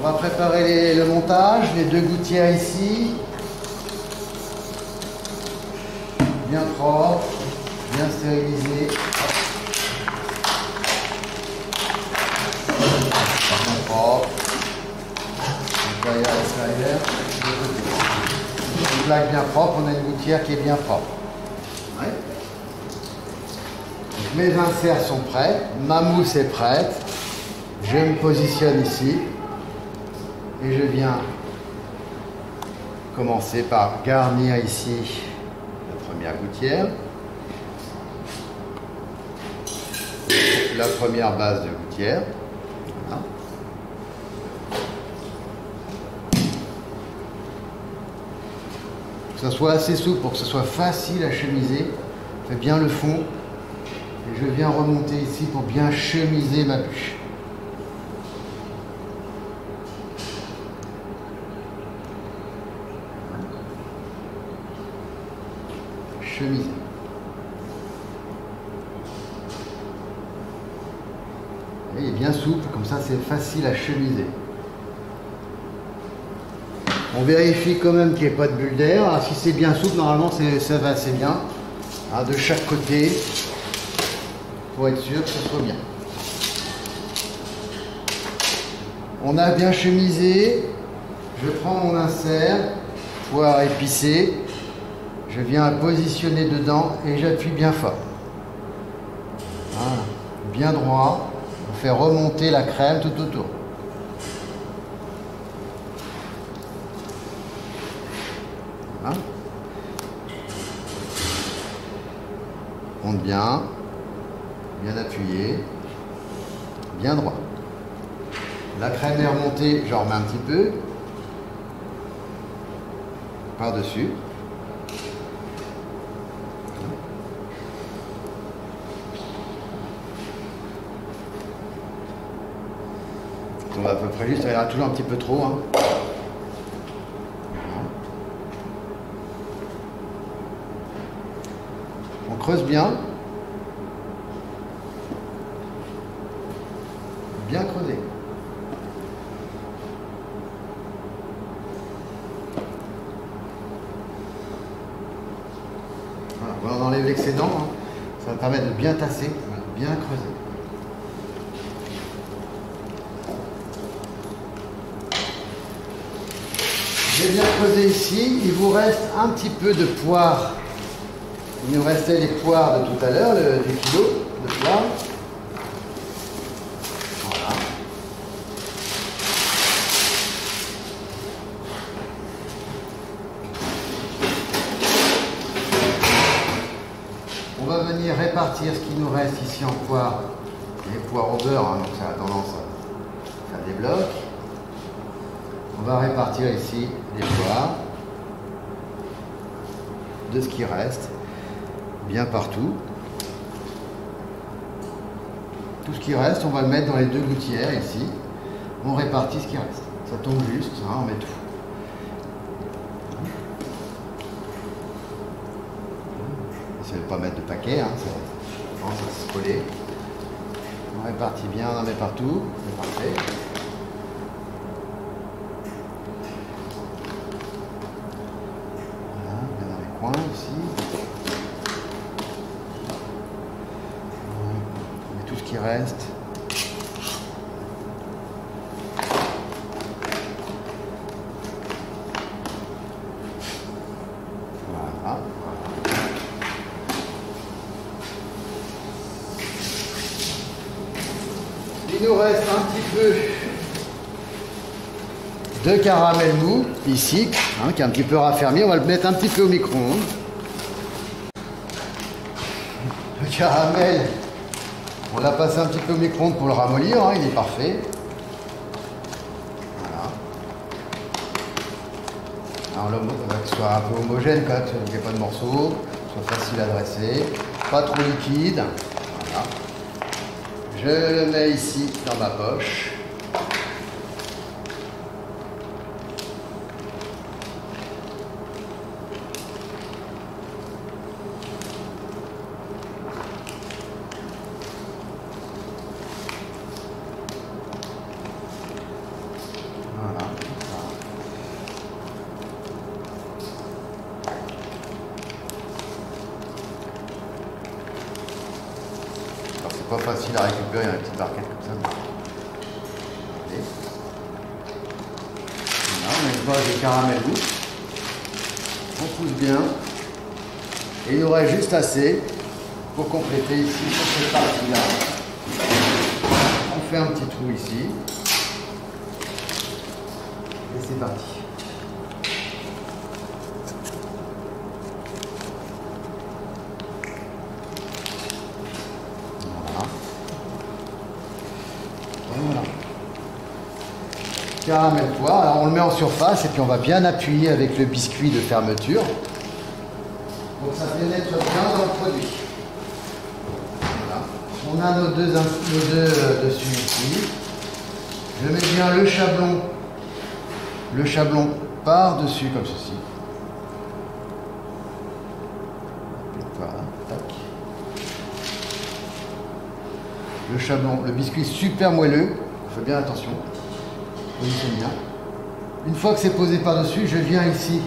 On va préparer le montage, les deux gouttières ici. Bien propre, bien stérilisé. Bien propre. Nettoyer à l'extérieur. Une plaque bien propre, on a une gouttière qui est bien propre. Ouais. Donc, mes inserts sont prêts, ma mousse est prête. Je me positionne ici et je viens commencer par garnir ici la première gouttière, la première base de gouttière. Voilà. Que ça soit assez souple pour que ce soit facile à chemiser. Fais bien le fond et je viens remonter ici pour bien chemiser ma bûche. Chemiser. Il est bien souple, comme ça c'est facile à chemiser. On vérifie quand même qu'il n'y ait pas de bulle d'air. Alors, si c'est bien souple, normalement ça va assez bien. Hein, de chaque côté, pour être sûr que ce soit bien. On a bien chemisé. Je prends mon insert, poire épicée. Je viens positionner dedans et j'appuie bien fort. Voilà. Bien droit. On fait remonter la crème tout autour. Voilà. Monte bien. Bien appuyé. Bien droit. La crème est remontée, j'en remets un petit peu. Par-dessus. On va à peu près juste, ça ira toujours un petit peu trop. Hein. On creuse bien. Bien creusé. Voilà, on enlève l'excédent. Hein. Ça va permettre de bien tasser, bien creuser. J'ai bien creusé ici, il vous reste un petit peu de poire. Il nous restait les poires de tout à l'heure, des kilos de poires. Voilà. On va venir répartir ce qui nous reste ici en poire. Les poires au beurre, hein, donc ça a tendance à faire des blocs. On va répartir ici les poires de ce qui reste, bien partout. Tout ce qui reste, on va le mettre dans les deux gouttières ici. On répartit ce qui reste. Ça tombe juste, hein, on met tout. Essayez de ne pas mettre de paquet, hein, ça va se coller. On répartit bien, on en met partout, c'est parfait. Ici. On met tout ce qui reste. Voilà. Il nous reste un petit peu de caramel mou ici, hein, qui est un petit peu raffermi. On va le mettre un petit peu au micro-ondes. Le caramel, on l'a passé un petit peu au micro-ondes pour le ramollir, hein, il est parfait. Voilà. Alors que ce soit un peu homogène, qu'il n'y ait pas de morceaux, soit facile à dresser, pas trop liquide. Voilà. Je le mets ici dans ma poche. pas facile à récupérer, un petit barquette comme ça. Allez. Voilà, on a une base de caramel douce. On pousse bien. Et il y aurait juste assez pour compléter ici sur cette partie-là. On fait un petit trou ici. Et c'est parti. Voilà. Et voilà. Caramel poire. Alors on le met en surface et puis on va bien appuyer avec le biscuit de fermeture. Donc ça pénètre bien dans le produit. Voilà. On a nos deux dessus ici. Je mets bien le chablon par-dessus comme ceci. Voilà, tac. Le chablon, le biscuit super moelleux. Faites bien attention. Positionne bien. Une fois que c'est posé par-dessus, je viens ici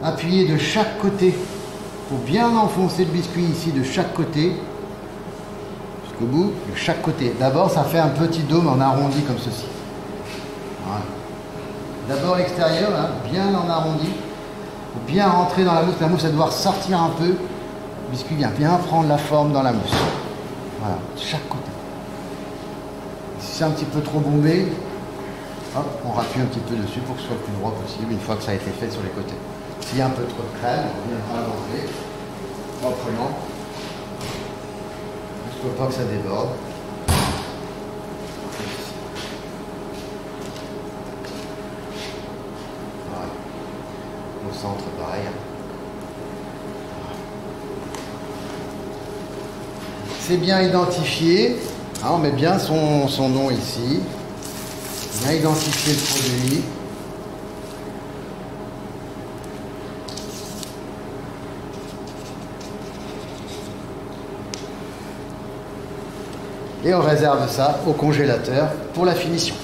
appuyer de chaque côté. Il faut bien enfoncer le biscuit ici de chaque côté. Jusqu'au bout, de chaque côté. D'abord, ça fait un petit dôme en arrondi comme ceci. Voilà. D'abord extérieur, hein, bien en arrondi. Il faut bien rentrer dans la mousse. La mousse, elle doit sortir un peu. Le biscuit vient bien prendre la forme dans la mousse. Voilà, de chaque côté. Si c'est un petit peu trop bombé, hop, on rappuie un petit peu dessus pour que ce soit le plus droit possible une fois que ça a été fait sur les côtés. S'il y a un peu trop de crème, on viendra l'enlever proprement. Il ne faut pas que ça déborde. Voilà. Au centre, pareil. C'est bien identifié. Hein, on met bien son nom ici. Bien identifier le produit. Et on réserve ça au congélateur pour la finition.